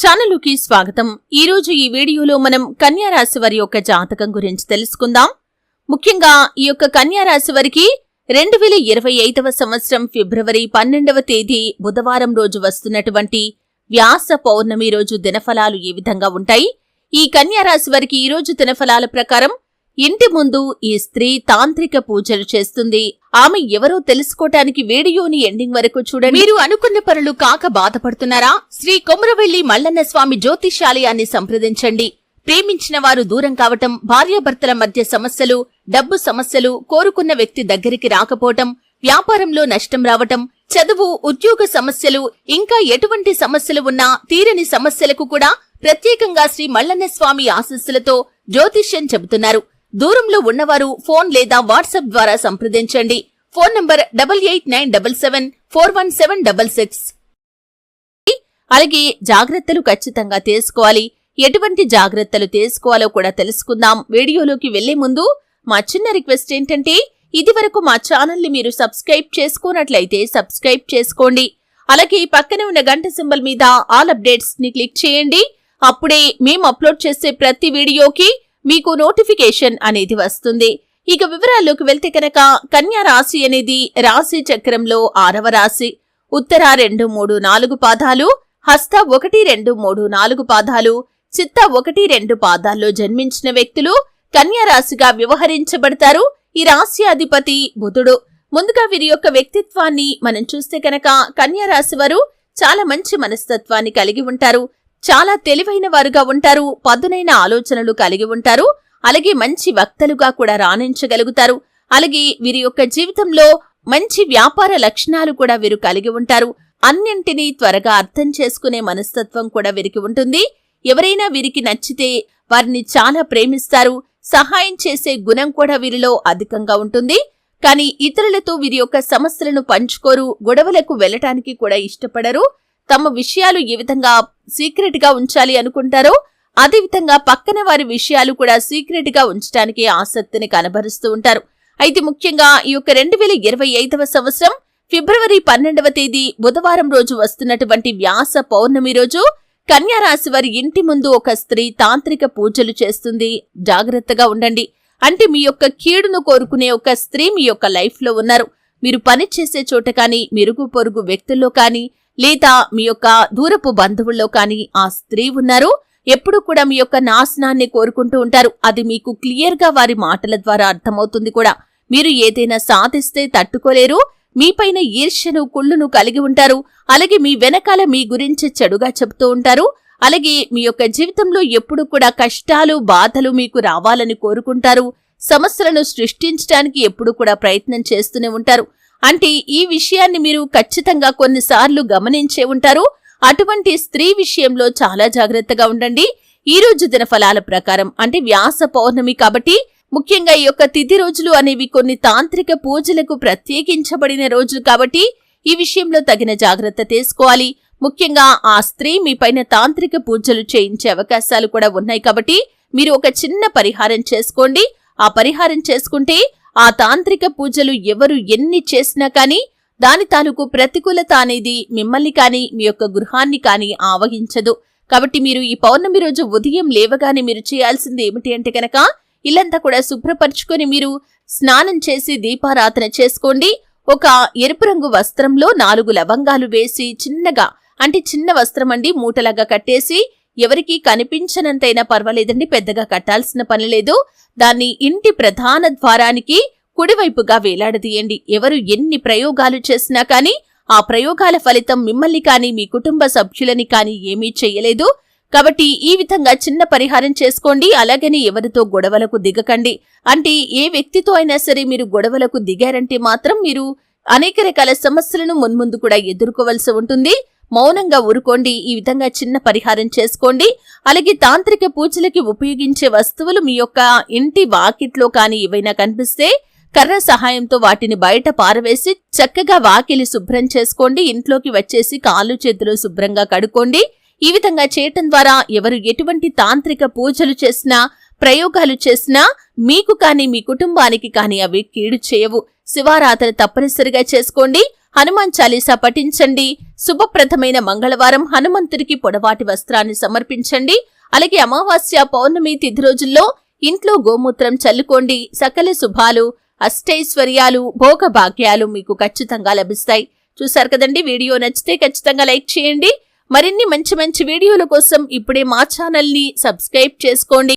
ఛానలుకి స్వాగతం. ఈ రోజు ఈ వీడియోలో మనం కన్యా రాశి వారి యొక్క జాతకం గురించి తెలుసుకుందాం. ముఖ్యంగా ఈ యొక్క కన్యా రాశి వారికి 2025వ సంవత్సరం ఫిబ్రవరి 12వ తేదీ బుధవారం రోజు వస్తున్నటువంటి వ్యాస పౌర్ణమి రోజు దినఫలాలు ఏ విధంగా ఉంటాయి? ఈ కన్యా రాశి వారికి ఈ రోజు దినఫలాల ప్రకారం ఇంటి ముందు ఈ స్త్రీ తాంత్రిక పూజలు చేస్తుంది. ఆమె ఎవరో తెలుసుకోవటానికి వీడియోని ఎండింగ్ వరకు చూడండి. మీరు అనుకున్న పనులు కాక బాధపడుతున్నారా? శ్రీ కొమురవెల్లి మల్లన్న స్వామి జ్యోతిషాలయాన్ని సంప్రదించండి. ప్రేమించిన వారు దూరం కావటం, భార్యాభర్తల మధ్య సమస్యలు, డబ్బు సమస్యలు, కోరుకున్న వ్యక్తి దగ్గరికి రాకపోవటం, వ్యాపారంలో నష్టం రావటం, చదువు, ఉద్యోగ సమస్యలు, ఇంకా ఎటువంటి సమస్యలు ఉన్నా తీరని సమస్యలకు కూడా ప్రత్యేకంగా శ్రీ మల్లన్న స్వామి ఆశీస్సులతో జ్యోతిష్యం చెబుతున్నారు. దూరంలో ఉన్నవారు ఫోన్ లేదా వాట్సాప్ ద్వారా సంప్రదించండి. Phone number 8897741766. అలాగే జాగ్రత్తలు ఖచ్చితంగా తీసుకోవాలి. ఎటువంటి జాగ్రత్తలు తీసుకోవాలో కూడా తెలుసుకుందాం. వీడియోలోకి వెళ్లే ముందు మా చిన్న రిక్వెస్ట్ ఏంటంటే, ఇదివరకు మా ఛానల్ ని మీరు సబ్స్క్రైబ్ చేసుకోనట్లయితే సబ్స్క్రైబ్ చేసుకోండి. అలాగే పక్కనే ఉన్న గంట సింబల్ మీద ఆల్ అప్డేట్స్ ని క్లిక్ చేయండి. అప్పుడే మేము అప్లోడ్ చేసే ప్రతి వీడియోకి మీకు నోటిఫికేషన్ అనేది వస్తుంది. ఇక వివరాల్లోకి వెళ్తే కనుక, కన్యా రాశి అనేది రాశి చక్రంలో 6వ రాశి. ఉత్తర 2, 3, 4 పాదాలు, హస్త 1, 2, 3, 4 పాదాలు, చిత్త 1, 2 పాదాల్లో జన్మించిన వ్యక్తులు కన్యా రాశిగా వ్యవహరించబడతారు. ఈ రాశి అధిపతి బుధుడు. ముందుగా వీరి యొక్క వ్యక్తిత్వాన్ని మనం చూస్తే కనుక, కన్యా రాశి వారు చాలా మంచి మనస్తత్వాన్ని కలిగి ఉంటారు. చాలా తెలివైన వారుగా ఉంటారు. పదునైన ఆలోచనలు కలిగి ఉంటారు. అలాగే మంచి వక్తలుగా కూడా రాణించగలుగుతారు. అలాగే వీరి యొక్క జీవితంలో మంచి వ్యాపార లక్షణాలు కూడా వీరు కలిగి ఉంటారు. అన్నింటినీ త్వరగా అర్థం చేసుకునే మనస్తత్వం కూడా వీరికి ఉంటుంది. ఎవరైనా వీరికి నచ్చితే వారిని చాలా ప్రేమిస్తారు. సహాయం చేసే గుణం కూడా వీరిలో అధికంగా ఉంటుంది. కానీ ఇతరులతో వీరి యొక్క సమస్యలను పంచుకోరు. గొడవలకు వెళ్లటానికి కూడా ఇష్టపడరు. తమ విషయాలు ఏ విధంగా సీక్రెట్ గా ఉంచాలి అనుకుంటారో అదే విధంగా పక్కన వారి విషయాలు కూడా సీక్రెట్ గా ఉంచడానికి ఆసక్తిని కనబరుస్తూ ఉంటారు. అయితే ముఖ్యంగా ఈ యొక్క 2025వ సంవత్సరం ఫిబ్రవరి 12వ తేదీ బుధవారం రోజు వస్తున్నటువంటి వ్యాస పౌర్ణమి రోజు కన్యా రాశి వారి ఇంటి ముందు ఒక స్త్రీ తాంత్రిక పూజలు చేస్తుంది. జాగ్రత్తగా ఉండండి. అంటే మీ యొక్క కీడును కోరుకునే ఒక స్త్రీ మీ యొక్క లైఫ్ లో ఉన్నారు. మీరు పని చేసే చోట కానీ, మెరుగు పొరుగు వ్యక్తుల్లో కానీ, లేదా మీ యొక్క దూరపు బంధువుల్లో కానీ ఆ స్త్రీ ఉన్నారు. ఎప్పుడు కూడా మీ యొక్క నాశనాన్ని కోరుకుంటూ ఉంటారు. అది మీకు క్లియర్ గా వారి మాటల ద్వారా అర్థమవుతుంది కూడా. మీరు ఏదైనా సాధిస్తే తట్టుకోలేరు. మీపైన ఈర్ష్యను, కుళ్ళును కలిగి ఉంటారు. అలాగే మీ వెనకాల మీ గురించి చెడుగా చెబుతూ ఉంటారు. అలాగే మీ యొక్క జీవితంలో ఎప్పుడు కూడా కష్టాలు, బాధలు మీకు రావాలని కోరుకుంటారు. సమస్యలను సృష్టించడానికి ఎప్పుడు కూడా ప్రయత్నం చేస్తూనే ఉంటారు. అంటే ఈ విషయాన్ని మీరు ఖచ్చితంగా కొన్నిసార్లు గమనించే ఉంటారు. అటువంటి స్త్రీ విషయంలో చాలా జాగ్రత్తగా ఉండండి. ఈ రోజు దినఫలాల ప్రకారం అంటే వ్యాస పౌర్ణమి కాబట్టి, ముఖ్యంగా ఈ యొక్క తిథి రోజులు అనేవి కొన్ని తాంత్రిక పూజలకు ప్రత్యేకించబడిన రోజులు కాబట్టి ఈ విషయంలో తగిన జాగ్రత్త తీసుకోవాలి. ముఖ్యంగా ఆ స్త్రీ మీపైన తాంత్రిక పూజలు చేయించే అవకాశాలు కూడా ఉన్నాయి కాబట్టి మీరు ఒక చిన్న పరిహారం చేసుకోండి. ఆ పరిహారం చేసుకుంటే ఆ తాంత్రిక పూజలు ఎవరు ఎన్ని చేసినా కానీ దాని తాలూకు ప్రతికూలత అనేది మిమ్మల్ని కానీ, మీ యొక్క గృహాన్ని కానీ ఆవహించదు. కాబట్టి మీరు ఈ పౌర్ణమి రోజు ఉదయం లేవగానే మీరు చేయాల్సింది ఏమిటి అంటే కనుక, ఇల్లంతా కూడా శుభ్రపరుచుకొని మీరు స్నానం చేసి దీపారాధన చేసుకోండి. ఒక ఎరుపు రంగు వస్త్రంలో 4 లవంగాలు వేసి చిన్నగా, అంటే చిన్న వస్త్రం అండి, మూటలాగా కట్టేసి, ఎవరికీ కనిపించనంతైనా పర్వాలేదండి, పెద్దగా కట్టాల్సిన పని లేదు. దాన్ని ఇంటి ప్రధాన ద్వారానికి కుడివైపుగా వేలాడదీయండి. ఎవరు ఎన్ని ప్రయోగాలు చేసినా కానీ ఆ ప్రయోగాల ఫలితం మిమ్మల్ని కానీ, మీ కుటుంబ సభ్యులని కానీ ఏమీ చెయ్యలేదు. కాబట్టి ఈ విధంగా చిన్న పరిహారం చేసుకోండి. అలాగని ఎవరితో గొడవలకు దిగకండి. అంటే ఏ వ్యక్తితో అయినా సరే మీరు గొడవలకు దిగారంటే మాత్రం మీరు అనేక రకాల సమస్యలను మున్ముందు కూడా ఎదుర్కోవలసి ఉంటుంది. మౌనంగా ఊరుకోండి. ఈ విధంగా చిన్న పరిహారం చేసుకోండి. అలాగే తాంత్రిక పూజలకి ఉపయోగించే వస్తువులు మీ యొక్క ఇంటి వాకిట్లో కానీ ఏవైనా కనిపిస్తే కర్ర సహాయంతో వాటిని బయట పారవేసి చక్కగా వాకిలి శుభ్రం చేసుకోండి. ఇంట్లోకి వచ్చేసి కాళ్ళు చేతులు శుభ్రంగా కడుక్కోండి. ఈ విధంగా చేయటం ద్వారా ఎవరు ఎటువంటి తాంత్రిక పూజలు చేసినా, ప్రయోగాలు చేసినా మీకు కానీ, మీ కుటుంబానికి కానీ అవి కీడు చేయవు. శివారాధన తప్పనిసరిగా చేసుకోండి. హనుమాన్ చాలీసా పఠించండి. శుభప్రదమైన మంగళవారం హనుమంతుడికి పొడవాటి వస్త్రాన్ని సమర్పించండి. అలాగే అమావాస్య, పౌర్ణమి తిథి రోజుల్లో ఇంట్లో గోమూత్రం చల్లుకోండి. సకల శుభాలు, అష్టైశ్వర్యాలు, భోగభాగ్యాలు మీకు ఖచ్చితంగా లభిస్తాయి. చూశారు కదండి, వీడియో నచ్చితే ఖచ్చితంగా లైక్ చేయండి. మరిన్ని మంచి మంచి వీడియోల కోసం ఇప్పుడే మా ఛానల్ని సబ్స్క్రైబ్ చేసుకోండి.